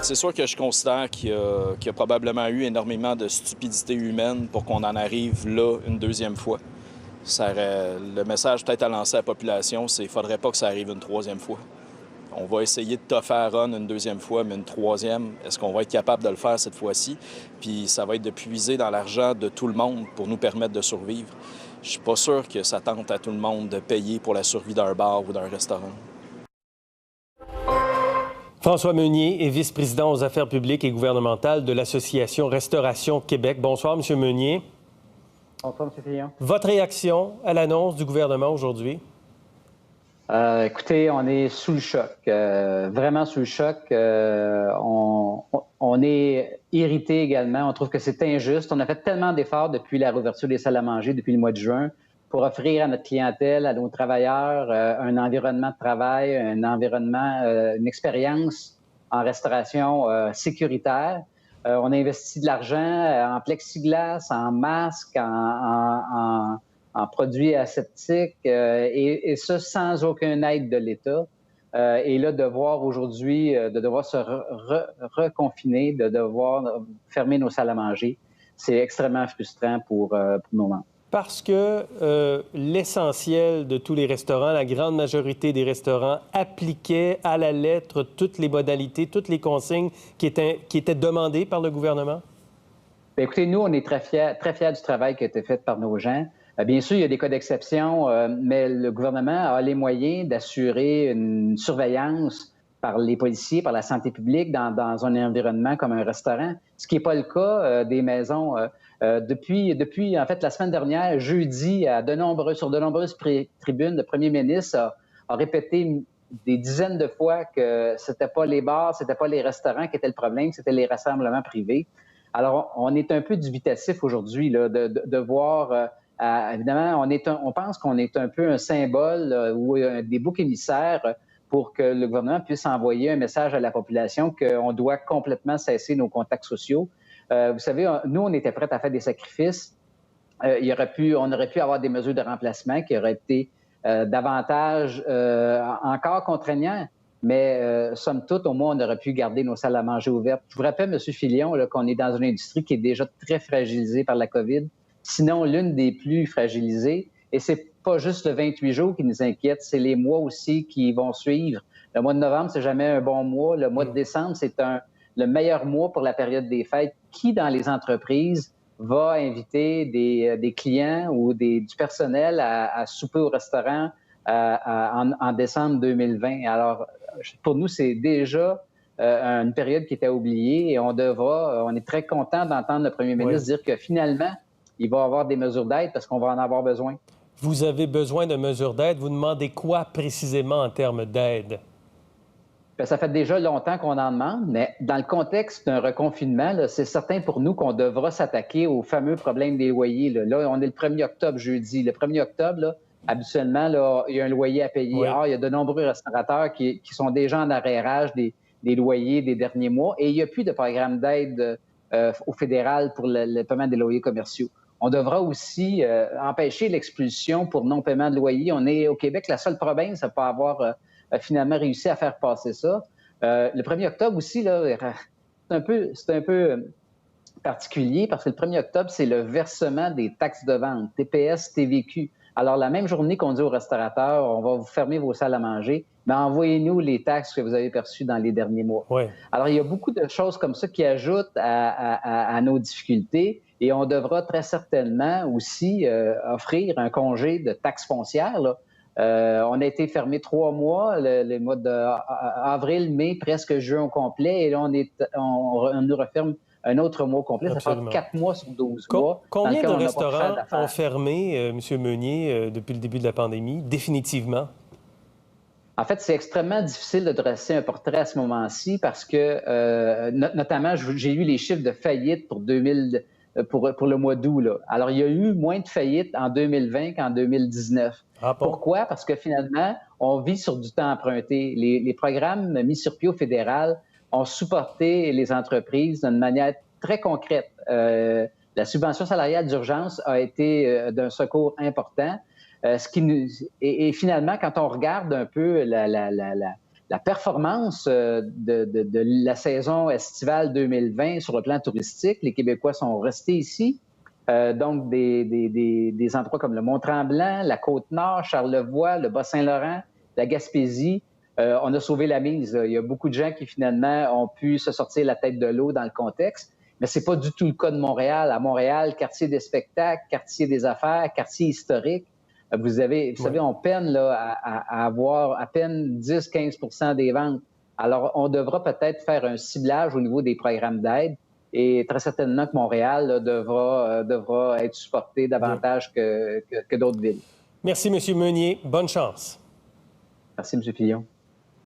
C'est sûr que je considère qu'il y a probablement eu énormément de stupidité humaine pour qu'on en arrive là une deuxième fois. Le message peut-être à lancer à la population, c'est qu'il ne faudrait pas que ça arrive une troisième fois. On va essayer de toffer à run une deuxième fois, mais une troisième, est-ce qu'on va être capable de le faire cette fois-ci? Puis ça va être de puiser dans l'argent de tout le monde pour nous permettre de survivre. Je suis pas sûr que ça tente à tout le monde de payer pour la survie d'un bar ou d'un restaurant. François Meunier est vice-président aux affaires publiques et gouvernementales de l'Association Restauration Québec. Bonsoir, M. Meunier. Bonsoir, M. Fillon. Votre réaction à l'annonce du gouvernement aujourd'hui? Écoutez, on est sous le choc, vraiment sous le choc. On est irrité également. On trouve que c'est injuste. On a fait tellement d'efforts depuis la réouverture des salles à manger, depuis le mois de juin, pour offrir à notre clientèle, à nos travailleurs, un environnement de travail, un environnement, une expérience en restauration sécuritaire. On a investi de l'argent en plexiglas, en masques, en produits aseptiques, et ça sans aucune aide de l'État. Et là, de voir aujourd'hui, de devoir se reconfiner, de devoir fermer nos salles à manger, c'est extrêmement frustrant pour nos membres. Parce que l'essentiel de tous les restaurants, la grande majorité des restaurants appliquaient à la lettre toutes les modalités, toutes les consignes qui étaient demandées par le gouvernement? Bien, écoutez, nous, on est très fiers du travail qui a été fait par nos gens. Bien sûr, il y a des cas d'exception, mais le gouvernement a les moyens d'assurer une surveillance par les policiers, par la santé publique dans un environnement comme un restaurant, ce qui n'est pas le cas des maisons. Depuis, en fait, la semaine dernière, jeudi, sur de nombreuses tribunes, le premier ministre a répété des dizaines de fois que c'était pas les bars, c'était pas les restaurants qui étaient le problème, c'était les rassemblements privés. Alors, on est un peu dubitatif aujourd'hui là, de voir... évidemment, on pense qu'on est un peu un symbole ou des boucs émissaires pour que le gouvernement puisse envoyer un message à la population qu'on doit complètement cesser nos contacts sociaux. Vous savez, nous, on était prêts à faire des sacrifices. On aurait pu avoir des mesures de remplacement qui auraient été davantage encore contraignants, mais somme toute, au moins, on aurait pu garder nos salles à manger ouvertes. Je vous rappelle, M. Fillon, là, qu'on est dans une industrie qui est déjà très fragilisée par la COVID, sinon l'une des plus fragilisées. Et c'est pas juste le 28 jours qui nous inquiète, c'est les mois aussi qui vont suivre. Le mois de novembre, c'est jamais un bon mois. Le mois de décembre, c'est le meilleur mois pour la période des fêtes. Qui, dans les entreprises, va inviter des clients ou du personnel à souper au restaurant en décembre 2020? Alors, pour nous, c'est déjà une période qui était oubliée et on est très content d'entendre le premier ministre dire que finalement, il va y avoir des mesures d'aide parce qu'on va en avoir besoin. Vous avez besoin de mesures d'aide. Vous demandez quoi précisément en termes d'aide? Bien, ça fait déjà longtemps qu'on en demande, mais dans le contexte d'un reconfinement, là, c'est certain pour nous qu'on devra s'attaquer au fameux problème des loyers. Là, on est le 1er octobre jeudi. Le 1er octobre, là, habituellement, là, il y a un loyer à payer. Oui. Or, il y a de nombreux restaurateurs qui sont déjà en arrérage des loyers des derniers mois et il n'y a plus de programme d'aide au fédéral pour le paiement des loyers commerciaux. On devra aussi empêcher l'expulsion pour non-paiement de loyer. On est au Québec la seule province à ne pas avoir finalement réussi à faire passer ça. Le 1er octobre aussi, là, c'est un peu particulier parce que le 1er octobre, c'est le versement des taxes de vente, TPS, TVQ. Alors, la même journée qu'on dit aux restaurateurs, on va vous fermer vos salles à manger, mais envoyez-nous les taxes que vous avez perçues dans les derniers mois. Oui. Alors, il y a beaucoup de choses comme ça qui ajoutent à nos difficultés et on devra très certainement aussi offrir un congé de taxes foncières. Là. On a été fermé 3 mois, les mois d'avril, mai, presque juin au complet, et là, on nous referme un autre mois complet. Absolument. Ça fait 4 mois sur 12 mois. Combien de restaurants ont fermé, M. Meunier, depuis le début de la pandémie, définitivement? En fait, c'est extrêmement difficile de dresser un portrait à ce moment-ci parce que, notamment, j'ai eu les chiffres de faillite pour le mois d'août. Là. Alors, il y a eu moins de faillites en 2020 qu'en 2019. Ah bon? Pourquoi? Parce que finalement, on vit sur du temps emprunté. Les programmes mis sur pied au fédéral ont supporté les entreprises d'une manière très concrète. La subvention salariale d'urgence a été d'un secours important. Et finalement, quand on regarde un peu la la performance de la saison estivale 2020 sur le plan touristique. Les Québécois sont restés ici. Donc, des endroits comme le Mont-Tremblant, la Côte-Nord, Charlevoix, le Bas-Saint-Laurent, la Gaspésie. On a sauvé la mise. Il y a beaucoup de gens qui, finalement, ont pu se sortir la tête de l'eau dans le contexte. Mais ce n'est pas du tout le cas de Montréal. À Montréal, quartier des spectacles, quartier des affaires, quartier historique. Vous savez, on peine là, à avoir à peine 10-15 des ventes. Alors, on devra peut-être faire un ciblage au niveau des programmes d'aide. Et très certainement que Montréal là, devra être supporté davantage que d'autres villes. Merci, M. Meunier. Bonne chance. Merci, M. Fillon.